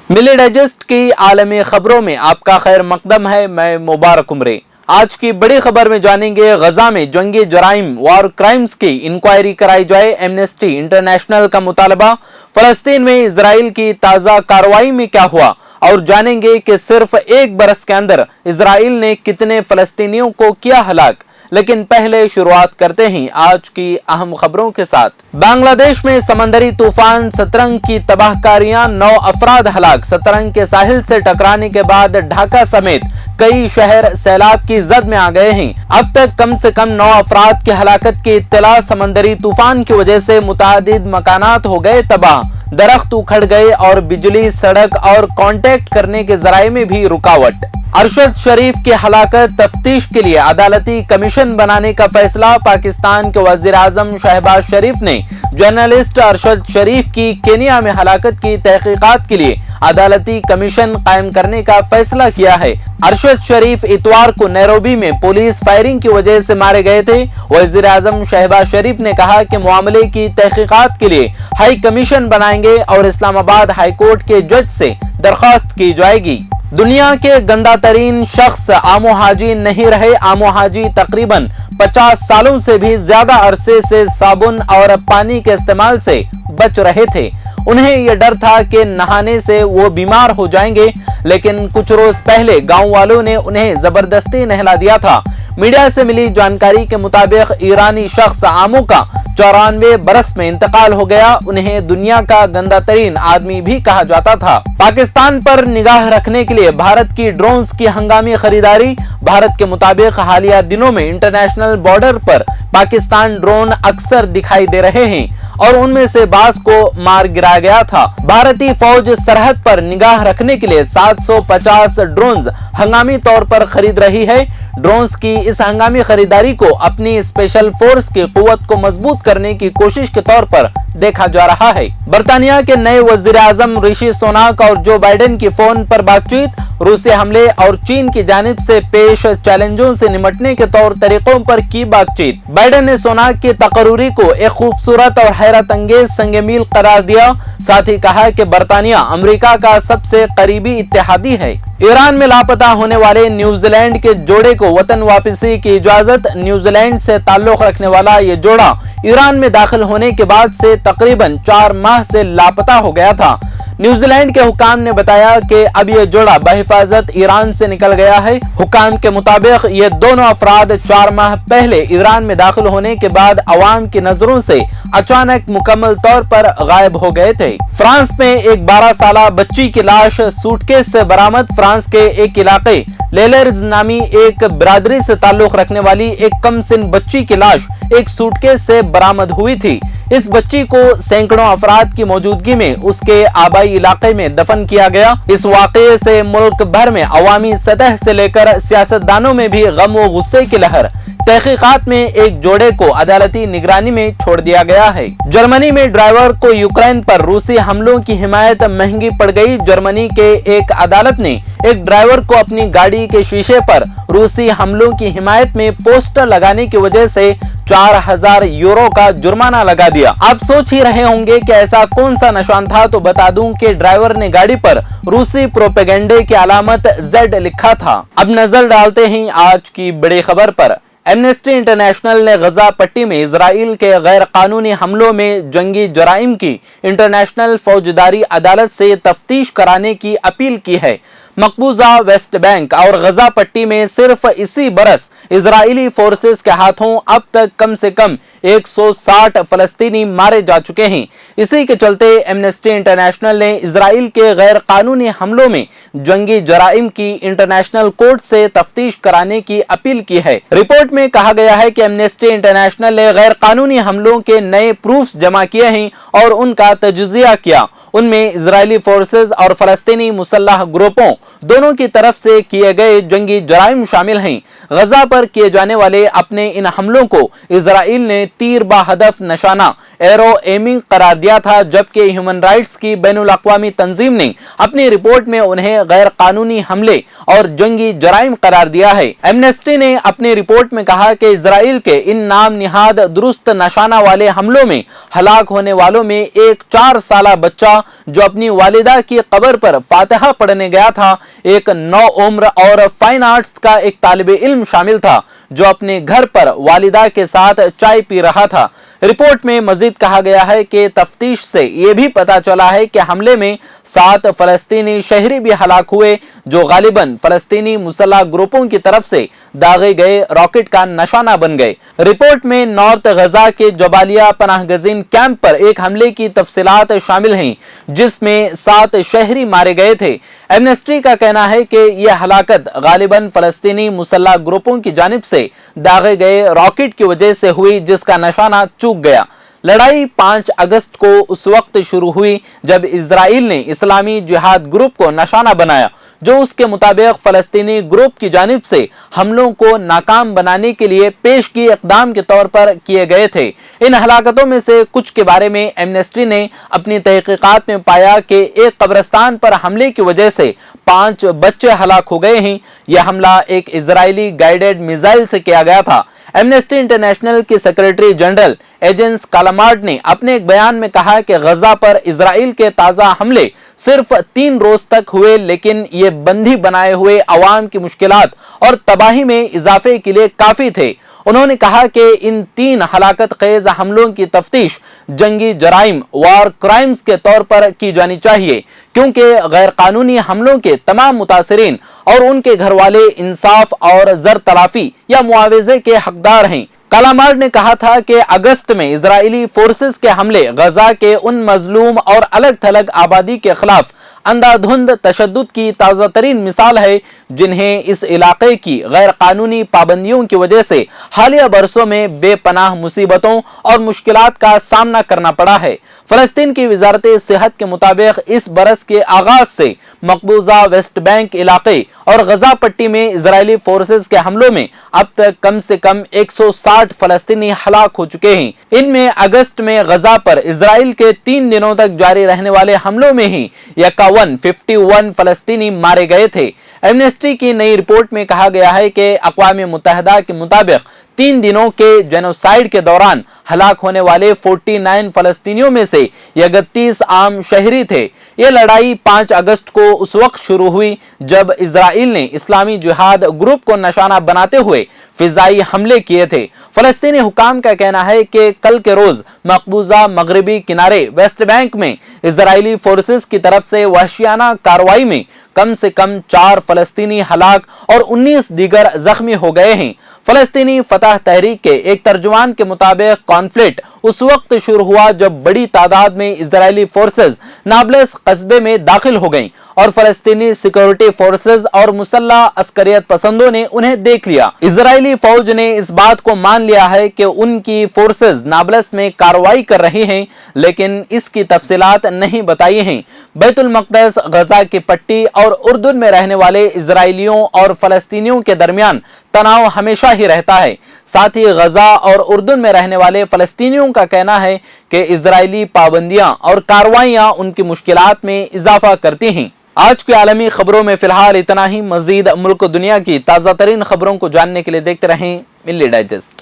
मिली digest की आलमी खबरों में आपका खैर मकदम है। मैं मुबारक उमरे। आज की बड़ी खबर में जानेंगे, गजा में जंगी जराइम वॉर क्राइम्स की इंक्वायरी कराई जाए, एमनेस्टी इंटरनेशनल का मुतालबा। फलस्तीन में इजराइल की ताज़ा कार्रवाई में क्या हुआ, और जानेंगे कि सिर्फ एक बरस के अंदर इजराइल ने कितने फलस्तीनियों को किया हलाक। लेकिन पहले शुरुआत करते हैं आज की अहम खबरों के साथ। बांग्लादेश में समंदरी तूफान सतरंग की तबाहकारियां, 9 अफराद हलाक। सतरंग के साहिल से टकराने के बाद ढाका समेत कई शहर सैलाब की जद में आ गए हैं। अब तक कम से कम 9 अफराद की हलाकत की इत्तला। समंदरी तूफान की वजह से मुतादिद मकानात हो गए तबाह, दरख्त उखड़ गए और बिजली, सड़क और कांटेक्ट करने के जराये में भी रुकावट। अरशद शरीफ की हलाकत तफ्तीश के लिए अदालती कमीशन बनाने का फैसला। पाकिस्तान के वजीर आजम शहबाज शरीफ ने जर्नलिस्ट अरशद शरीफ की केनिया में हलाकत की तहकीकात के लिए अदालती कमीशन कायम करने का फैसला किया है। अरशद शरीफ इतवार को नैरोबी में पुलिस फायरिंग की वजह से मारे गए थे। वजीर आजम शहबाज शरीफ ने कहा कि मामले की तहकीकात के लिए हाई कमीशन बनाएंगे और इस्लामाबाद हाई कोर्ट के जज से दरख्वास्त की जाएगी। दुनिया के गंदा तरीन शख्स आमो हाजी नहीं रहे। आमो हाजी तकरीबन 50 सालों से भी ज्यादा अरसे से साबुन और पानी के इस्तेमाल से बच रहे थे। उन्हें यह डर था कि नहाने से वो बीमार हो जाएंगे, लेकिन कुछ रोज पहले गांव वालों ने उन्हें जबरदस्ती नहला दिया था। मीडिया से मिली जानकारी के मुताबिक ईरानी शख्स आमो का 94 बरस में इंतकाल हो गया। उन्हें दुनिया का गंदा तरीन आदमी भी कहा जाता था। पाकिस्तान पर निगाह रखने के लिए भारत की ड्रोन्स की हंगामी खरीदारी। भारत के मुताबिक हालिया दिनों में इंटरनेशनल बॉर्डर पर पाकिस्तान ड्रोन अक्सर दिखाई दे रहे हैं और उनमें से बास को मार गिराया गया था। भारतीय फौज सरहद पर निगाह रखने के लिए 750 ड्रोन्स हंगामी तौर पर खरीद रही है। ड्रोन्स की इस हंगामी खरीदारी को अपनी स्पेशल फोर्स की कुव्वत को मजबूत करने की कोशिश के तौर पर देखा जा रहा है। बर्तानिया के नए वजीर आजम ऋषि सुनाक और जो बाइडेन की फोन पर बातचीत। रूसी हमले और चीन की जानिब से पेश चैलेंजों से निमटने के तौर तरीकों पर की बातचीत। बाइडेन ने सुनाक की तकरूरी को एक खूबसूरत और हैरत अंगेज संगे मील करार दिया। साथ ही कहा कि बर्तानिया अमेरिका का सबसे करीबी इत्तेहादी है। ईरान में लापता होने वाले न्यूजीलैंड के जोड़े को वतन वापसी की इजाजत। न्यूजीलैंड से ताल्लुक रखने वाला ये जोड़ा ईरान में दाखिल होने के बाद से तकरीबन 4 माह से लापता हो गया था। न्यूजीलैंड के हुकाम ने बताया कि अब ये जोड़ा बहिफाजत ईरान से निकल गया है। हुकाम के मुताबिक ये दोनों अफराद 4 माह पहले ईरान में दाखिल होने के बाद अवाम की नजरों से अचानक मुकम्मल तौर पर गायब हो गए थे। फ्रांस में एक 12 साला बच्ची की लाश सूटकेस से बरामद। फ्रांस के एक इलाके लेलर्स नामी एक बिरादरी से ताल्लुक रखने वाली एक कम सिन बच्ची की लाश एक सूटकेस से बरामद हुई थी। इस बच्ची को सैकड़ों अफराद की मौजूदगी में उसके आबाई इलाके में दफन किया गया। इस वाकये से मुल्क भर में अवामी सतह से लेकर सियासतदानों में भी गम व गुस्से की लहर। तहकीकात में एक जोड़े को अदालती निगरानी में छोड़ दिया गया है। जर्मनी में ड्राइवर को यूक्रेन पर रूसी हमलों की हिमायत महंगी पड़ गई। जर्मनी के एक अदालत ने एक ड्राइवर को अपनी गाड़ी के शीशे पर रूसी हमलों की हिमायत में पोस्टर लगाने की वजह से 4000 यूरो का जुर्माना लगा दिया। आप सोच ही रहे होंगे कि ऐसा कौन सा निशान था, तो बता दूं कि ड्राइवर ने गाड़ी पर रूसी प्रोपेगेंडे की अलामत Z लिखा था। अब नजर डालते हैं आज की बड़ी खबर पर। एमनेस्टी इंटरनेशनल ने गजा पट्टी में इजराइल के गैर कानूनी हमलों में जंगी जराइम की इंटरनेशनल फौजदारी अदालत से तफ्तीश कराने की अपील की है। मकबूजा वेस्ट बैंक और गजा पट्टी में सिर्फ इसी बरस इजरायली फोर्सेस के हाथों अब तक कम से कम 160 फलस्तीनी मारे जा चुके हैं। इसी के चलते एमनेस्टी इंटरनेशनल ने इजराइल के गैर कानूनी हमलों में जंगी जराइम की इंटरनेशनल कोर्ट से तफ्तीश कराने की अपील की है। रिपोर्ट में कहा गया है कि एमनेस्टी इंटरनेशनल ने गैर कानूनी हमलों के नए प्रूफ जमा किए हैं और उनका तजजिया किया। उनमें इजरायली फोर्सेस और फलस्तीनी मुसल्लह ग्रुपों दोनों की तरफ से किए गए जंगी जराइम शामिल हैं। गजा पर किए जाने वाले अपने इन हमलों को इजराइल ने तीर बा हदफ निशाना एरो एमिंग करार दिया था, जबकि ह्यूमन राइट्स की बैनुल अक़वामी तंजीम ने अपनी रिपोर्ट में उन्हें गैर कानूनी हमले और जंगी जराइम करार दिया है। एमनेस्टी ने अपनी रिपोर्ट में कहा कि इजराइल के इन नाम निहाद दुरुस्त नशाना वाले हमलों में हलाक होने वालों में एक 4 साला बच्चा जो अपनी वालिदा की कब्र पर फातिहा पढ़ने गया था, एक 9 उम्र और फाइन आर्ट्स का एक तालिबे इल्म शामिल था जो अपने घर पर वालिदा के साथ चाय पी रहा था। रिपोर्ट में मजीद कहा गया है कि तफ्तीश से यह भी पता चला है कि हमले में 7 फलस्तीनी शहरी भी हलाक हुए जो गालिबन फलस्तीनी मुसल्लह ग्रुपों की तरफ से दागे गए रॉकेट का निशाना बन गए। रिपोर्ट में नॉर्थ गजा के जबालिया पनाहगजीन कैंप पर एक हमले की तफसीलात शामिल हैं जिसमें 7 शहरी मारे गए थे। एमनेस्टी का कहना है कि यह हलाकत गालिबन फलस्तीनी मुसल्लह ग्रुपों की जानिब से दागे गए रॉकेट की वजह से हुई जिसका निशाना चूक गया। लड़ाई 5 अगस्त को उस वक्त शुरू हुई जब इजराइल ने इस्लामी जिहाद ग्रुप को निशाना बनाया जो उसके मुताबिक फलस्तीनी ग्रुप की जानिब से हमलों को नाकाम बनाने के लिए पेश की इक़दाम के तौर पर किए गए थे। इन हलाकतों में से कुछ के बारे में एमनेस्टी ने अपनी तहकीकात में पाया कि एक कब्रिस्तान पर हमले की वजह से 5 बच्चे हलाक हो गए हैं। यह हमला एक इजरायली गाइडेड मिसाइल से किया गया था। एमनेस्टी इंटरनेशनल की सेक्रेटरी जनरल एजेंस कालामार्ड ने अपने एक बयान में कहा कि गजा पर इजराइल के ताज़ा हमले सिर्फ 3 रोज तक हुए, लेकिन ये बंदी बनाए हुए अवाम की मुश्किलात और तबाही में इजाफे के लिए काफी थे। उन्होंने कहा कि इन 3 हलाकत खेज हमलों की तफ्तीश जंगी जराइम वॉर क्राइम्स के तौर पर की जानी चाहिए क्योंकि गैर कानूनी हमलों के तमाम मुतासिरीन और उनके घर वाले इंसाफ और जर तलाफी या मुआवजे के हकदार हैं। कालामार्ड ने कहा था कि अगस्त में इजरायली फोर्सेस के हमले गजा के उन मजलूम और अलग थलग आबादी के खिलाफ अंधाधुंध तशद्दुद की ताज़ा तरीन मिसाल है जिन्हें इस इलाके की गैर कानूनी पाबंदियों की वजह से हालिया बरसों में बेपनाह मुसीबतों और मुश्किलात का सामना करना पड़ा है। फलस्तीन की वजारत सेहत के मुताबिक इस बरस के आगाज से मकबूजा वेस्ट बैंक इलाके और गजा पट्टी में इजरायली फोर्सेस के हमलों में अब तक कम से कम 160 फलस्तीनी हलाक हो चुके हैं। इनमें अगस्त में गजा पर इजराइल के 3 दिनों तक जारी रहने वाले हमलों में ही 51 फलस्तीनी मारे गए थे। एमनेस्टी की नई रिपोर्ट में कहा गया है कि अक़वाम मुत्तहिदा के मुताबिक 3 दिनों के जेनोसाइड के दौरान हलाक होने वाले 49 फलस्तीनियों में से 31 आम शहरी थे। यह लड़ाई 5 अगस्त को उस वक्त शुरू हुई जब इजराइल ने इस्लामी जिहाद ग्रुप को निशाना बनाते हुए फिजाई हमले किए थे। फलस्तीनी हुकाम का कहना है कि कल के रोज मकबूजा मगरबी किनारे वेस्ट बैंक में इजरायली फोर्सेस की तरफ से वहशियाना कार्रवाई में कम से कम 4 फलस्तीनी हलाक और 19 दीगर जख्मी हो गए हैं। फलस्तीनी फतह तहरीक के एक तर्जुमान के मुताबिक कॉन्फ्लिक्ट उस वक्त शुरू हुआ जब बड़ी तादाद में इजरायली फोर्सेस नाबलस कस्बे में दाखिल हो गईं और फलस्तीनी सिक्योरिटी फोर्सेस और मुसल्लह अस्करियत पसंदों ने उन्हें देख लिया। इजरायली फौज ने इस बात को मान लिया है कि उनकी फोर्सेस नाबलस में कार्रवाई कर रही हैं, लेकिन इसकी तफसीलात नहीं बताई हैं। बैतुल मक़दस, गजा की पट्टी और उर्दुन में रहने वाले इजरायलियों और फलस्तीनियों के दरमियान तनाव हमेशा ही रहता है। साथ ही गजा और उर्दुन में रहने वाले फलस्तीनियों का कहना है कि इजरायली पाबंदियां और कार्रवाइयां उनकी मुश्किलात में इजाफा करती हैं। आज की आलमी खबरों में फिलहाल इतना ही। मजीद मुल्क दुनिया की ताज़ा तरीन खबरों को जानने के लिए देखते रहें मिल्ली डाइजेस्ट।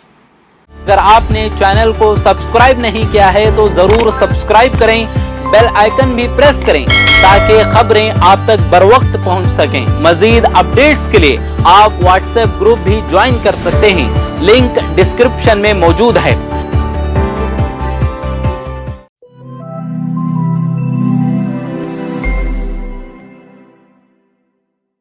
अगर आपने चैनल को सब्सक्राइब नहीं किया है तो जरूर सब्सक्राइब करें, बेल आइकन भी प्रेस करें ताकि खबरें आप तक बर वक्त पहुंच सकें। मजीद अपडेट्स के लिए आप व्हाट्सएप ग्रुप भी ज्वाइन कर सकते हैं, लिंक डिस्क्रिप्शन में मौजूद है।